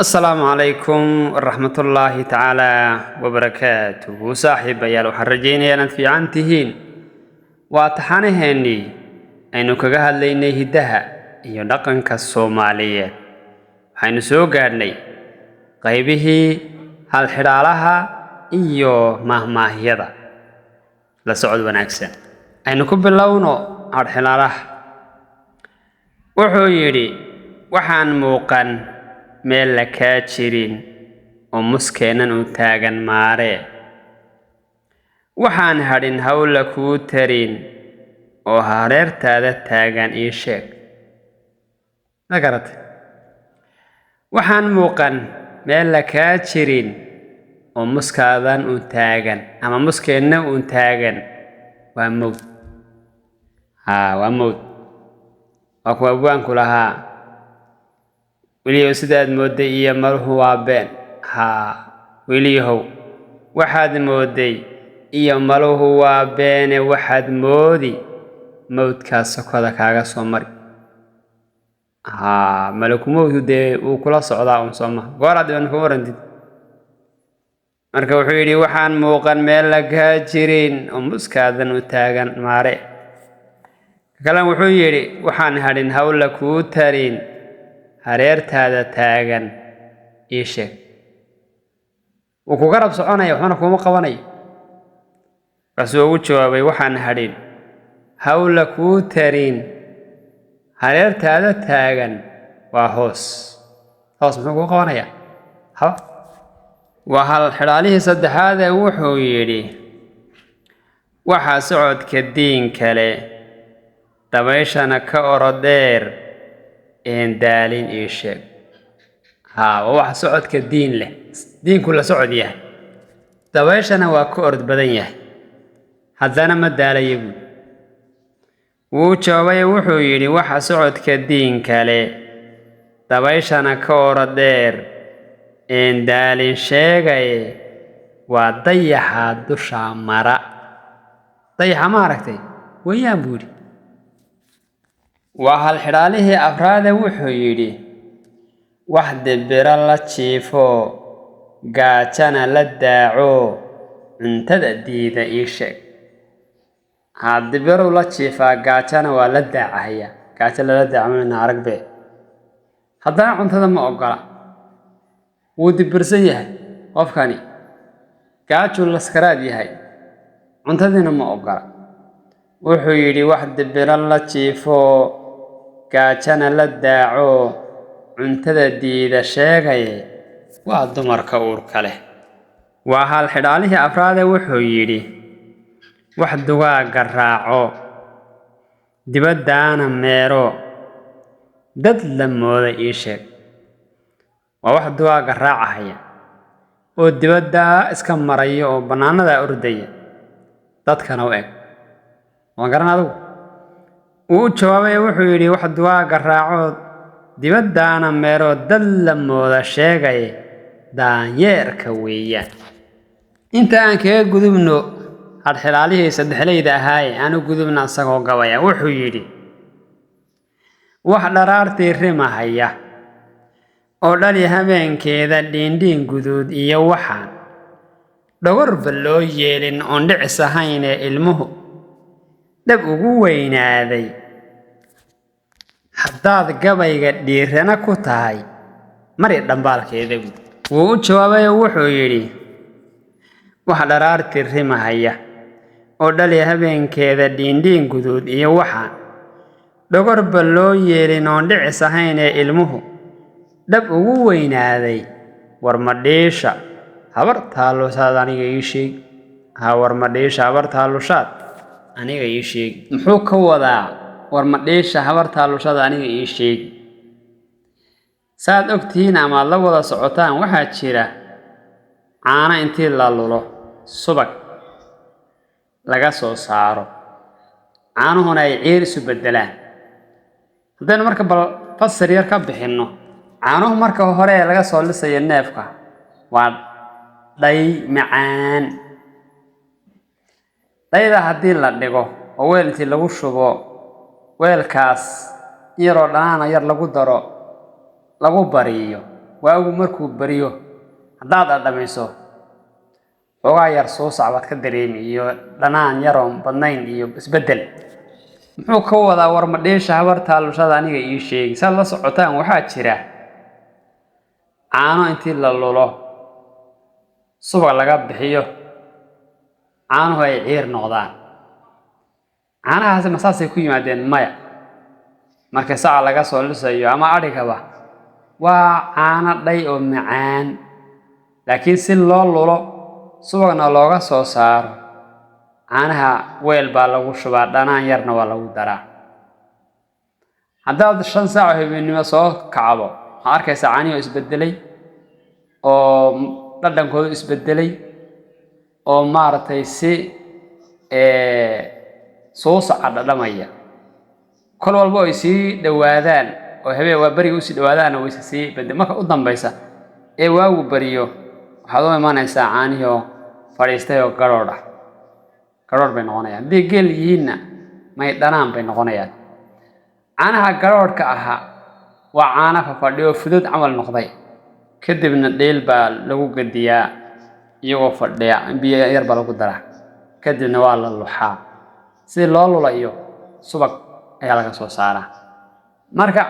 السلام عليكم ورحمة الله تعالى وبركاته صاحب يا الحرجين يا في عنتهين واتحانهني aynu kaga hadlaynay hidaha iyo dhaqanka Soomaaliyeed waxaynu soo gaarnay qaybihii hal xiraalaha iyo mahmaahyada la socod wanaagsan aynu ku bilowno hal xiraalaha wuxuu yiri waxaan muuqan meel la ka jirin oo muskeenan u taagan maare waxaan hadhin hawla ku tarin oo hareertaada taagan ii sheeg nagarat waxaan muuqan meel la ka jirin oo muskaadan u taagan ama muskeenna u taagan waa mowd waa mowd waa kuwa buanku lahaa weliyow sidaad mooday iyo maruhu waa been weliyow waxaad mooday iyo maruhu waa beene waxaad moodi mowdkaas sokoda kaaga soo mari malaku mowdu dee uu kula socdaa sooma gooraad iban ku warantid marka wuxuu yidhi waxaan muuqan meel laga jirin oo muskaadan u taagan maare kalan wuxuu yidhi waxaan hadhin hawla kuu tarin hareertaada taagan ii sheeg wuu ku garab soconaya waxna kuma qabanayo kaasuu ugu jawaabay waxaan hadhin hawla kuu tarin hareertaada taagan waa hoos muxuu ku qabanaya waa hal xiraalihii saddexaad ee wuxuu yidhi waxaa socodka diin kale dabayshana ka orodheer een daalin ii sheeg waa wax socodka diin leh diinku la socod yahay dabayshana waa ka orod badan yahay haddana ma daalayo wuu jawaabay wuxuu yidhi waxa socodka diin kale dabayshana ka orodheer een daalin sheegaye waa dayaxa dusha mara dayaxa ma aragtay wayaan buu yidhi waa hal xidhaalihii afraade wuxuu yidhi wax dibira la jiifo gaajana la daaco cuntada diida ii sheeg dibiru la jiifaa gaajana waa la daacahaya gaajo lala daacmayna aragbe haddana cuntada ma ogola wuu dibirsan yahay qofkani gaajuu laskaraad yahay cuntadiina ma ogola wuxuu yidhi wax dibira la jiifo gaajana la daaco cuntada diida sheegaye waa dumarka uurka leh waa hal xidhaalihii afraade wuxuu yidhi wax dugaaga raaco dibaddaana meero dad la mooda ii sheeg waa wax dugaaga raacahaya oo dibaddaa iska maraya oo bannaanada ordaya dadkana u eg waa garan adigu wuu u jawaabay wuxuu yidhi wax dugaaga raaco dibaddaana meero dad la mooda sheegaye daanyeerka weeyaan inta aan kaga gudubno had xilaalihii saddexleyda ahaaye aanu gudubna isagoo gabaya wuxuu yidhi wax dharaartii rimahaya oo dhali habeenkeeda dhiindhiin guduud iyo waxaan dhogorba loo yeelin oon dhicis ahaynee ilmuhu dhab ugu weynaaday haddaad gabayga dhiirana ku tahay mari dhambaalkeeda wuu u jawaabay wuxuu yidhi wax dharaartii rimahaya oo dhali habeenkeeda dhiindhiin guduud iyo waxaan dhogorba loo yeelin oon dhicis ahaynee ilmuhu dhab ugu weynaaday war madhiisha habar taallushaad aniga ii sheeg war madhiisha habar taallushaad aniga ii sheeg muxuu ka wadaa war madhiisha habar taallushaad aniga ii sheeg saad ogtihiin amaad la wada socotaan waxaa jira caano intii la lulo subag laga soo saaro caanuhuna ay ciir isu beddelaan haddaynu marka bal fasir yar ka bixinno caanuhu marka hore ee laga soo lisayo neefka waa dhay macaan dhayda haddii la dhigo oo weel intii lagu shubo weelkaas yaroo dhanaana yar lagu daro lagu bariyo waagu markuu bariyo haddaad dhadhamayso ogaa yar soo sacbad ka dareemi iyo dhanaan yaroon badnayn iyo isbedel muxuu ka wadaa war ma dheesha habarta lushada aniga ii sheegi saad la socotaan waxaa jira caano intii la lulo subag laga bixiyo caanuhu ay ciir noqdaan caanahaasi masaasay ku yimaadeen maya marka saca laga soo lisayo ama adhigaba waa caano dhay oo macaan laakiin si loo lulo subagna looga soo saaro caanaha weel baa lagu shubaa dhanaan yarna waa lagu daraa haddaad 5 saac habeenimo soo kacdo waxaad arkaysaa caanihi isbedelay oo dhadhankoodu isbedelay oo maaragtay si soo saca dhadhamaya kol walba ay sii dhawaadaan oo habeen waa bariga u sii dhawaadaan oo sii bedel marka u dambaysa ee waagu bariyo waxaad u imaanaysaa caanihi oo fadhiistay oo garoor bay noqonayaan haddii geel yihiinna may dhanaan bay noqonayaan caanaha garoorka ahaa waa caana fadhiyo fudud camal noqday kadibna dheel baa lagu gadiyaa iyagoo fadhiya biyo yar baa lagu daraa kadibna waa la luxaa si loo lulayo subag ayaa laga soo saaraa marka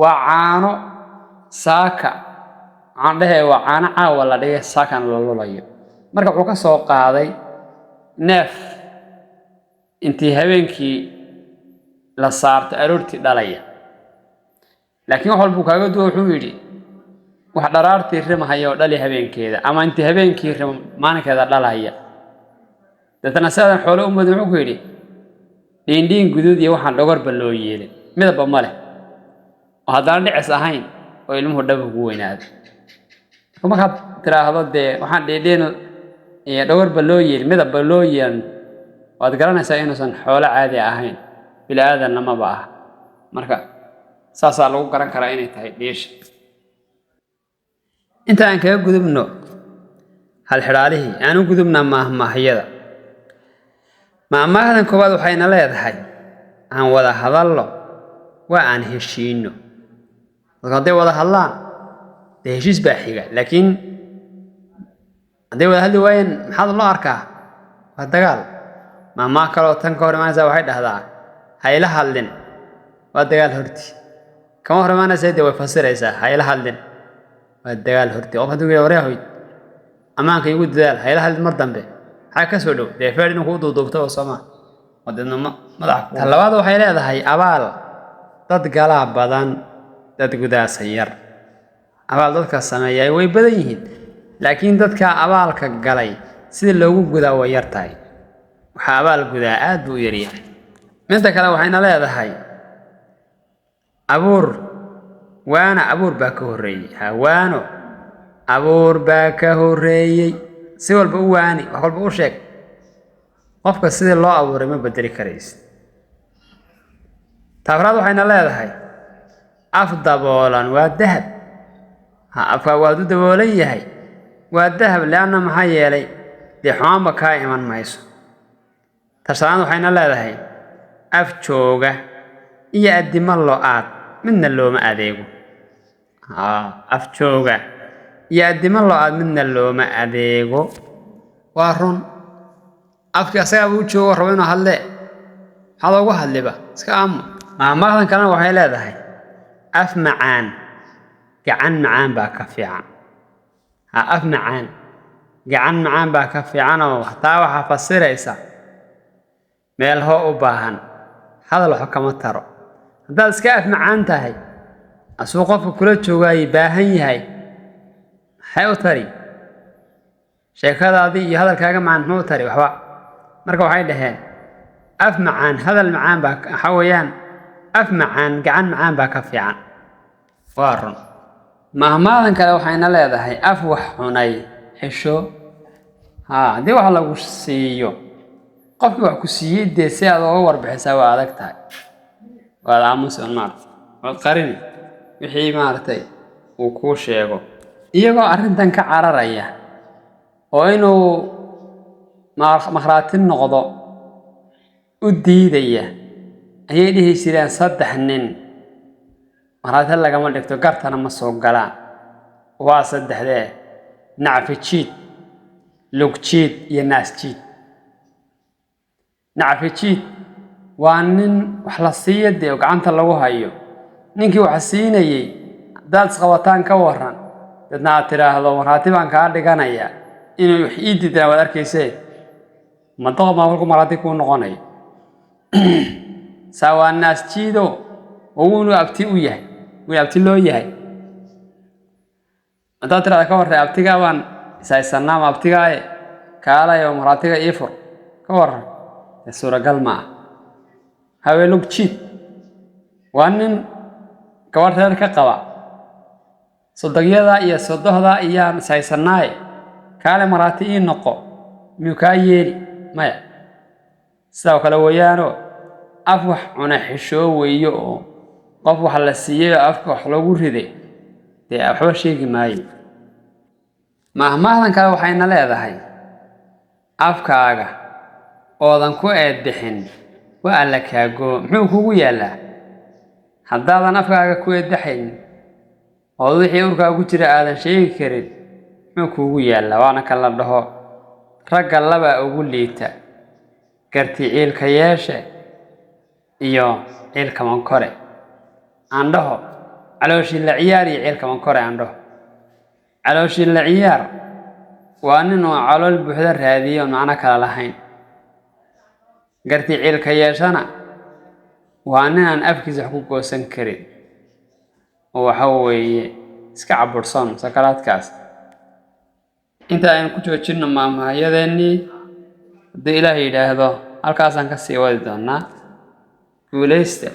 waa caano saaka عندها وعنا عاول لديه ساكن للوليو مركب وكا سو قاداي neef intii habeenkii la saarto aroortii dhalaya laakiin wax walba kaaga duwo wuxuu yiri wax dharaartii rimahayo dhali habeenkeeda ama intii habeenkii rim maalinkeeda dhalaya dadana saadan xoolo u madu wuxuu yiri dhiin guduud iyo waxaan dhogorba loo yeelay midaba male oo hadaan dhicis ahayn oo ilmuhu dhab ugu weynaado kuma ka tiraahdo waxaan dheedheeno iyo dhogorba loo yeelay midaba loo yeelay waad garanaysaa inuusan xoolo caadi ahayn bila aadan ma baa marka saasa lagu garan karaa inay tahay dheesh inta aan kaga gudubno hal xiraalihi aanu gudubna maahmaahiyada maahmaahadan koobaad waxayna leedahay aan wada hadallo waa aan heshiino hadday wada hadlaan heshiis baa xiga laakiin hadday wada hadli waayeen maxaa loo arkaa waa dagaal maahmaah kaloo tan ka hor imaanaysa waxay dhahdaa hayla hadlin waa dagaal horti kama hor imaanaysa way fasiraysaa hayla hadlin waa dagaal horti oo haduu yiraahdo wareehoy amaanka igu dadaal hayla hadlin mar dambe ha ka soo dhow feer inuu ku duubto oo Soomaa wadana madax talabaad waxay leedahay abaal dad gala badan dad gudaasa yar abaal dadka sameeyay way badan yihiin laakiin dadka abaalka galay sida loogu gudaa way yar tahay waxa abaal gudaa aad buu yar yahay midda kale waxayna leedahay abuur waana abuur baa ka horeeyay hawaano abuur baa ka horeeyay si walba u waani wax walba u sheeg qofka sida loo abuuray ma bedeli karaysid taafraad waxayna leedahay afdaboolan waa dahab afka waa du daboolan yahay waa dahab laana maxaa yeelay xumaanba ka iman mayso tarsaan waxayna leedahay af jooga iyo adimo loo-aad midna looma adeego af jooga iyo adimo loo-aad midna looma adeego waa run afka asaga uu joogo rabo inuu hadle maxaa loogu hadliba iska aamu maahmaadan kalena waxay leedahay af macaan gacan macaan baa ka fiican af macaan gacan macaan baa ka fiican oo taa waxa fasiraysa meel hoo u baahan hadal wax kama taro hadaad iska af macaan tahay asuu qofka kula joogay baahan yahay hay u tari sheekadaadii iyo hadalkaaga macaan muxuu tari waxba marka waxay dhaheen af macaan hadal macaan baa xawayaan af macaan gacan macaan baa ka fiican waa run maahmaadan kale waxayna leedahay af wax xunay xisho hadii wax lagu siiyo qofkii wax ku siiyay si aad uga warbixisaa waa adag tahay waa aamusan waa qarin wixii maartay uu ku sheego iyagoo arrintan ka cararaya oo inuu makhraatin noqdo u diidaya ayay dhihi jireen 3 nin marada lagama dhigto gartana ma soo galaan واسدح ذا نعفتشيد لوكتشيد يناسجيد نعفتشيد وأنن وحلصية دي وقعنت الله وهايو نينكي وحسيني داد سقوطان كوران dadna tiraahdo waraatibaan ka dhiganaya inuu xiidid wada arkaysay madoo maamulku maradi ku noqonay sawa naas jiido oo uu abti u yahay uu abti loo yahay madoo tiraahdo ka waray abtiga baan isaysanaa abtiga ay kaalayo maratiga ifur ka waran suuragal ma haweenug jiid waanin gabarteed ka qaba صدقيدا يا صدهدا إيان سايسناي كاله مراتي نقو ميكايل ما ساو كلا ويانو أفوح عنا حشو ويو قفوح على السيئة أفوح لو ريدي دي أفوح شيء ماي مهما كانوا حين لا هاي أفكاغا أوضن كو أدحن وقال لك يا جو محو يلا حدادا أفكاغا كو أدحن وضوحي أوركا وجرى آذان شيء كريد مكوغو يالا وانا كلا دهو رقا لبا أقول ليتا كرتي عيل كياشة إيو عيل كمان كوري عنده علوشي العياري عيل كمان كوري عنده علوشي العيار واننو علو البحذر هذه ومعنا كلا لحين كرتي عيل كياشانا واننا أفكز حقوق وسن كريد وحوي iska cabursan sakaraadkaas inta aan ku joojino maamahayadeenii hadii Ilaahay yiraahdo halkaas aan ka sii wadi doonaa guuleysta